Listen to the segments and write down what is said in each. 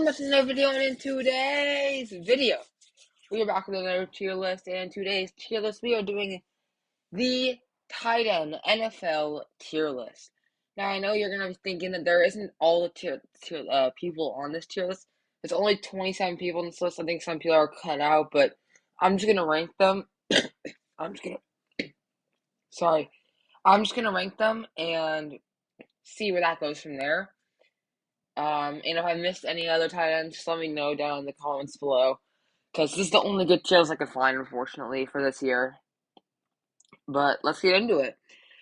much in another video, and in today's video, we are back with another tier list. And in today's tier list, we are doing the tight end NFL tier list. Now, I know you're gonna be thinking that there isn't all the people on this tier list. There's only 27 people on this list. I think some people are cut out, but I'm just gonna rank them. I'm just gonna, sorry, I'm just gonna rank them and see where that goes from there. And if I missed any other tight ends, just let me know down in the comments below. Because this is the only good tiers I could find, unfortunately, for this year. But let's get into it.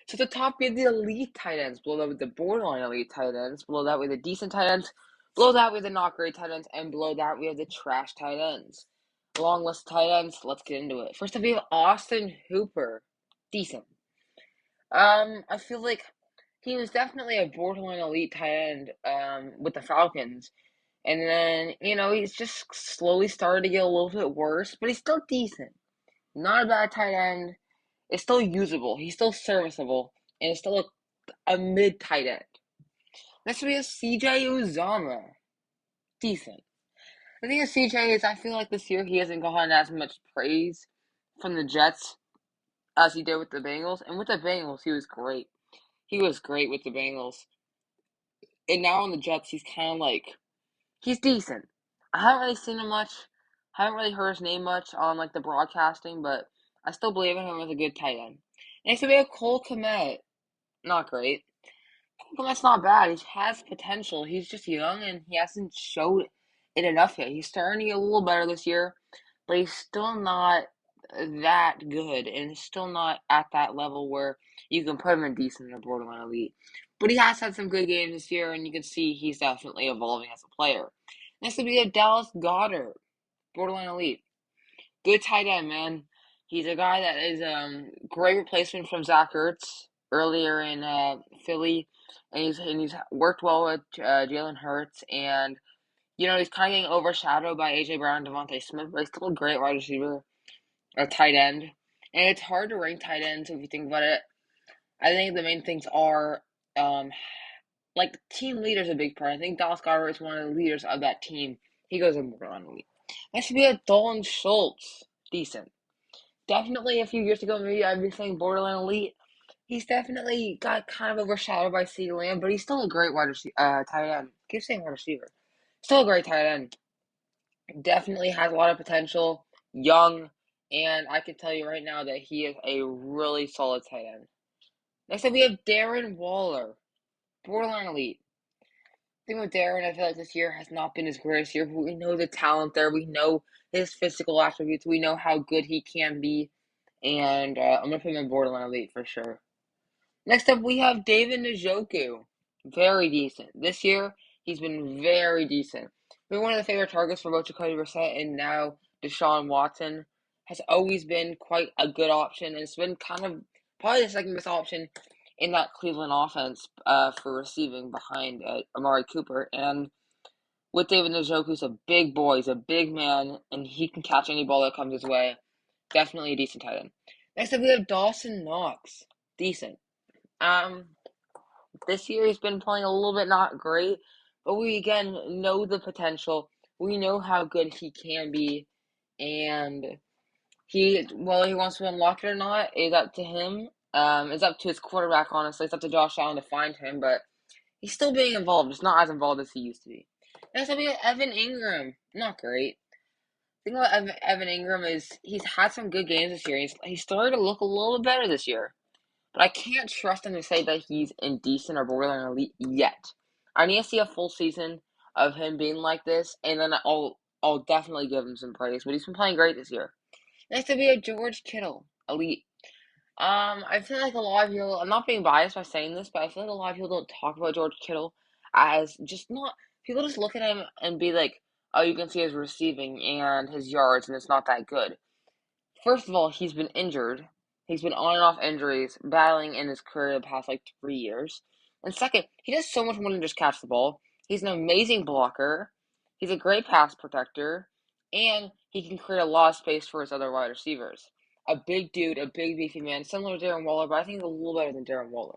So at the top, we have the elite tight ends. Below that, with the borderline elite tight ends. Below that, we have the decent tight ends. Below that, we have the not great tight ends. And below that, we have the trash tight ends. Long list of tight ends. Let's get into it. First up, we have Austin Hooper. Decent. I feel like he was definitely a borderline elite tight end with the Falcons. And then, he's just slowly started to get a little bit worse, but he's still decent. Not a bad tight end. It's still usable. He's still serviceable. And it's still a mid tight end. Next we have CJ Uzomah. Decent. The thing with CJ is I feel like this year he hasn't gotten as much praise from the Jets as he did with the Bengals. And with the Bengals, he was great. He was great with the Bengals. And now on the Jets, he's kind of like, he's decent. I haven't really seen him much. Haven't really heard his name much on the broadcasting, but I still believe in him as a good tight end. Next we have Cole Kmet. Not great. Cole Kmet's not bad. He has potential. He's just young and he hasn't showed it enough yet. He's starting to get a little better this year, but he's still not that good and he's still not at that level where you can put him in decent or borderline elite. But he has had some good games this year, and you can see he's definitely evolving as a player. Next would be Dallas Goedert, borderline elite. Good tight end, man. He's a guy that is great replacement from Zach Ertz earlier in Philly, and he's worked well with Jalen Hurts, and he's kind of getting overshadowed by AJ Brown and Devontae Smith, but he's still a great wide receiver, a tight end, and it's hard to rank tight ends if you think about it. I think the main things are team leader is a big part. I think Dallas Goedert is one of the leaders of that team. He goes in borderline elite. Next should be a Dalton Schultz. Decent. Definitely a few years ago, maybe I'd be saying borderline elite. He's definitely got kind of overshadowed by CeeDee Lamb, but he's still a great tight end. Keep saying wide receiver. Still a great tight end. Definitely has a lot of potential. Young, and I can tell you right now that he is a really solid tight end. Next up, we have Darren Waller. Borderline elite. Thing with Darren, I feel like this year has not been his greatest year, but we know the talent there. We know his physical attributes. We know how good he can be. And I'm going to put him in borderline elite for sure. Next up, we have David Njoku. Very decent. This year, he's been very decent. Been one of the favorite targets for both Jacoby Brissett and now Deshaun Watson. Has always been quite a good option. And it's been kind of probably the second best option in that Cleveland offense for receiving behind Amari Cooper. And with David Njoku, he's a big boy. He's a big man, and he can catch any ball that comes his way. Definitely a decent tight end. Next up, we have Dawson Knox. Decent. This year he's been playing a little bit not great, but we again know the potential. We know how good he can be, and whether he wants to unlock it or not is up to him. It's up to his quarterback, honestly. It's up to Josh Allen to find him, but he's still being involved. Just not as involved as he used to be. Next up, we have Evan Ingram. Not great. The thing about Evan Ingram is he's had some good games this year. He's started to look a little bit better this year. But I can't trust him to say that he's indecent or borderline elite yet. I need to see a full season of him being like this, and then I'll definitely give him some praise. But he's been playing great this year. Next to be a George Kittle, elite. I feel like a lot of people, I'm not being biased by saying this, but I feel like a lot of people don't talk about George Kittle as just not, people just look at him and be like, oh, you can see his receiving and his yards, and it's not that good. First of all, he's been injured. He's been on and off injuries, battling in his career the past 3 years. And second, he does so much more than just catch the ball. He's an amazing blocker. He's a great pass protector, and he can create a lot of space for his other wide receivers. A big dude, a big beefy man, similar to Darren Waller, but I think he's a little better than Darren Waller.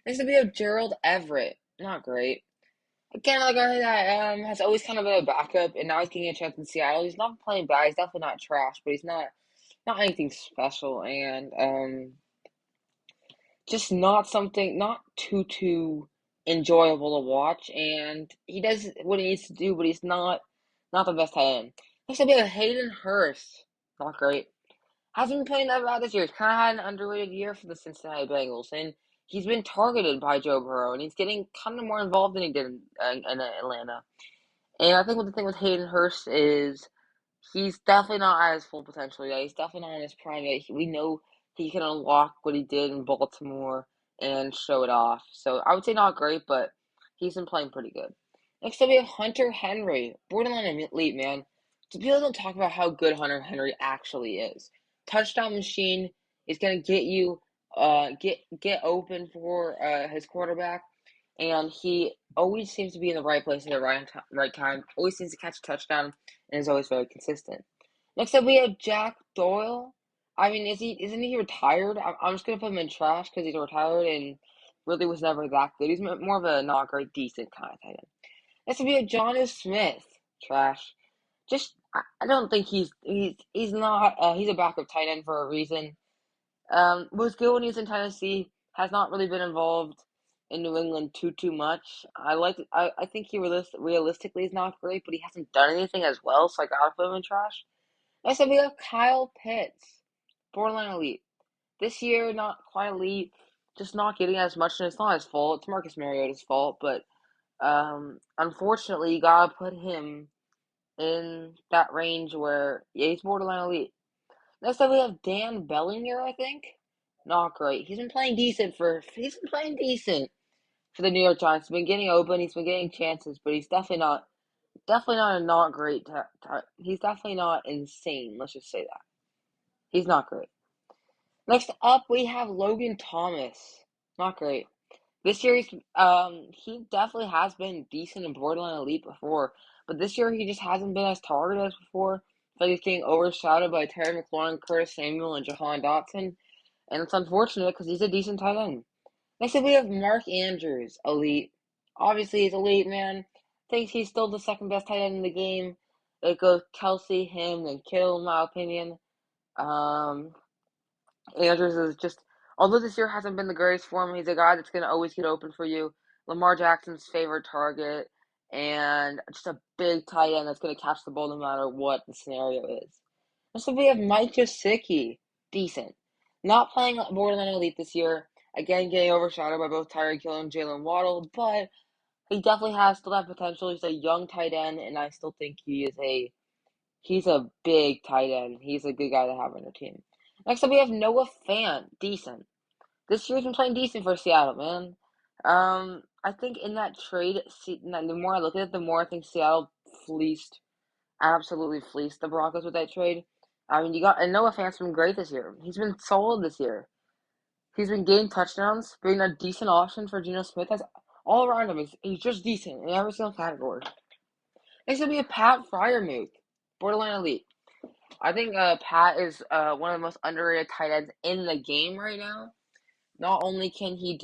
Next up, we have Gerald Everett. Not great. Again, like a guy that has always kind of been a backup, and now he's getting a chance in Seattle. He's not playing bad. He's definitely not trash, but he's not anything special, and just not something not too enjoyable to watch. And he does what he needs to do, but he's not the best tight end. Next up, we have Hayden Hurst. Not great. Hasn't been playing that bad this year. He's kind of had an underrated year for the Cincinnati Bengals, and he's been targeted by Joe Burrow, and he's getting kind of more involved than he did in Atlanta. And I think what the thing with Hayden Hurst is he's definitely not at his full potential yet. He's definitely not in his prime yet. We know he can unlock what he did in Baltimore and show it off. So I would say not great, but he's been playing pretty good. Next up, we have Hunter Henry, borderline elite, man. So people don't talk about how good Hunter Henry actually is. Touchdown machine is gonna get you, get open for his quarterback, and he always seems to be in the right place at the right time. Always seems to catch a touchdown and is always very consistent. Next up, we have Jack Doyle. I mean, isn't he retired? I'm just gonna put him in trash because he's retired and really was never that good. He's more of a not great, decent kind of tight end. Next up, we have Jonnu Smith. Trash. Just I don't think he's not he's a backup tight end for a reason. Was good when he was in Tennessee. Has not really been involved in New England too much. I think he realistically is not great, but he hasn't done anything as well, so I gotta put him in trash. Next up, we have Kyle Pitts, borderline elite. This year, not quite elite, just not getting as much, and it's not his fault. It's Marcus Mariota's fault, but unfortunately, you gotta put him in that range where yeah, he's borderline elite. Next up, we have Dan Bellinger, I think. Not great. He's been playing decent for the New York Giants. He's been getting open. He's been getting chances, but he's definitely not a not great. He's definitely not insane. Let's just say that he's not great. Next up, we have Logan Thomas. Not great. This year, he definitely has been decent and borderline elite before, but this year he just hasn't been as targeted as before. I feel like he's getting overshadowed by Terry McLaurin, Curtis Samuel, and Jahan Dotson, and it's unfortunate because he's a decent tight end. Next up, we have Mark Andrews, elite. Obviously, he's elite, man. Thinks he's still the second best tight end in the game. It goes Kelsey, him, and Kittle, in my opinion. Um, Andrews is just, although this year hasn't been the greatest for him, he's a guy that's going to always get open for you. Lamar Jackson's favorite target, and just a big tight end that's going to catch the ball no matter what the scenario is. Next up, we have Mike Gesicki, decent. Not playing borderline elite this year. Again, getting overshadowed by both Tyreek Hill and Jalen Waddle, but he definitely has still that potential. He's a young tight end, and I still think he's a big tight end. He's a good guy to have on your team. Next up, we have Noah Fant, decent. This year's been playing decent for Seattle, man. I think in that trade, the more I look at it, the more I think Seattle absolutely fleeced the Broncos with that trade. I mean, and Noah Fant's been great this year. He's been solid this year. He's been getting touchdowns, being a decent option for Geno Smith. That's all around him. He's just decent in every single category. Next will be a Pat Freiermuth, borderline elite. I think Pat is one of the most underrated tight ends in the game right now. Not only can he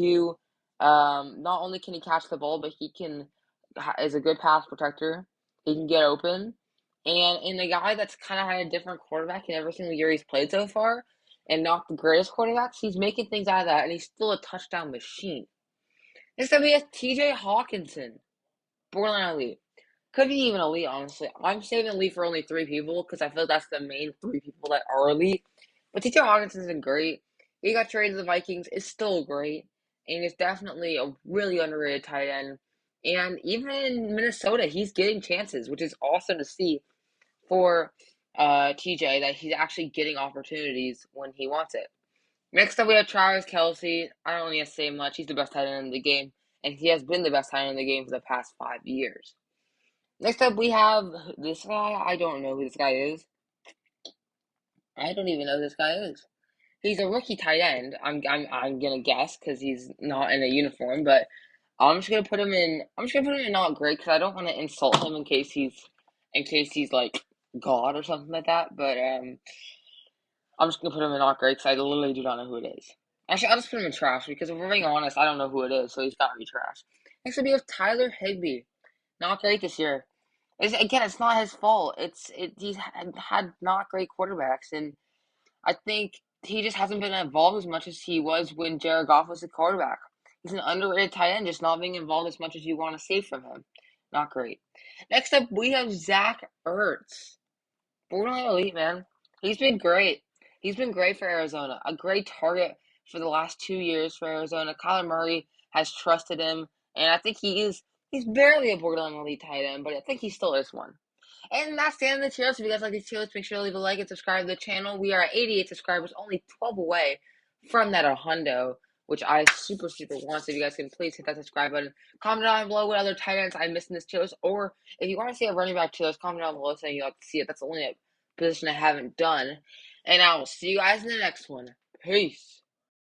catch the ball, but is a good pass protector. He can get open, and in a guy that's kind of had a different quarterback in every single year he's played so far, and not the greatest quarterbacks, he's making things out of that, and he's still a touchdown machine. Next up, we have T.J. Hawkinson, borderline elite. Could be even elite, honestly. I'm saving elite for only three people because I feel that's the main three people that are elite. But T.J. Hawkinson's been great. He got traded to the Vikings. Is still great. And is definitely a really underrated tight end. And even in Minnesota, he's getting chances, which is awesome to see for TJ, that he's actually getting opportunities when he wants it. Next up, we have Travis Kelce. I don't need to say much. He's the best tight end in the game. And he has been the best tight end in the game for the past 5 years. Next up, we have this guy. I don't know who this guy is. I don't even know who this guy is. He's a rookie tight end. I'm gonna guess because he's not in a uniform, but I'm just gonna put him in. I'm just gonna put him in not great because I don't want to insult him in case he's like God or something like that. But I'm just gonna put him in not great because I literally do not know who it is. Actually, I'll just put him in trash because if we're being honest, I don't know who it is, so he's gotta be trash. Next up, we have Tyler Higbee. Not great this year. Again, it's not his fault. He's had not great quarterbacks, and I think he just hasn't been involved as much as he was when Jared Goff was the quarterback. He's an underrated tight end, just not being involved as much as you want to see from him. Not great. Next up, we have Zach Ertz. Borderline elite, man. He's been great. He's been great for Arizona. A great target for the last 2 years for Arizona. Kyler Murray has trusted him, and I think he's barely a borderline elite tight end, but I think he still is one. And that's the end of the tier list. If you guys like these tier lists, make sure to leave a like and subscribe to the channel. We are at 88 subscribers, only 12 away from that hundo, which I super want. So if you guys can please hit that subscribe button. Comment down below what other tight ends I missed in this tier list, or if you want to see a running back tier list, comment down below saying you'd like to see it. That's the only position I haven't done. And I will see you guys in the next one. Peace.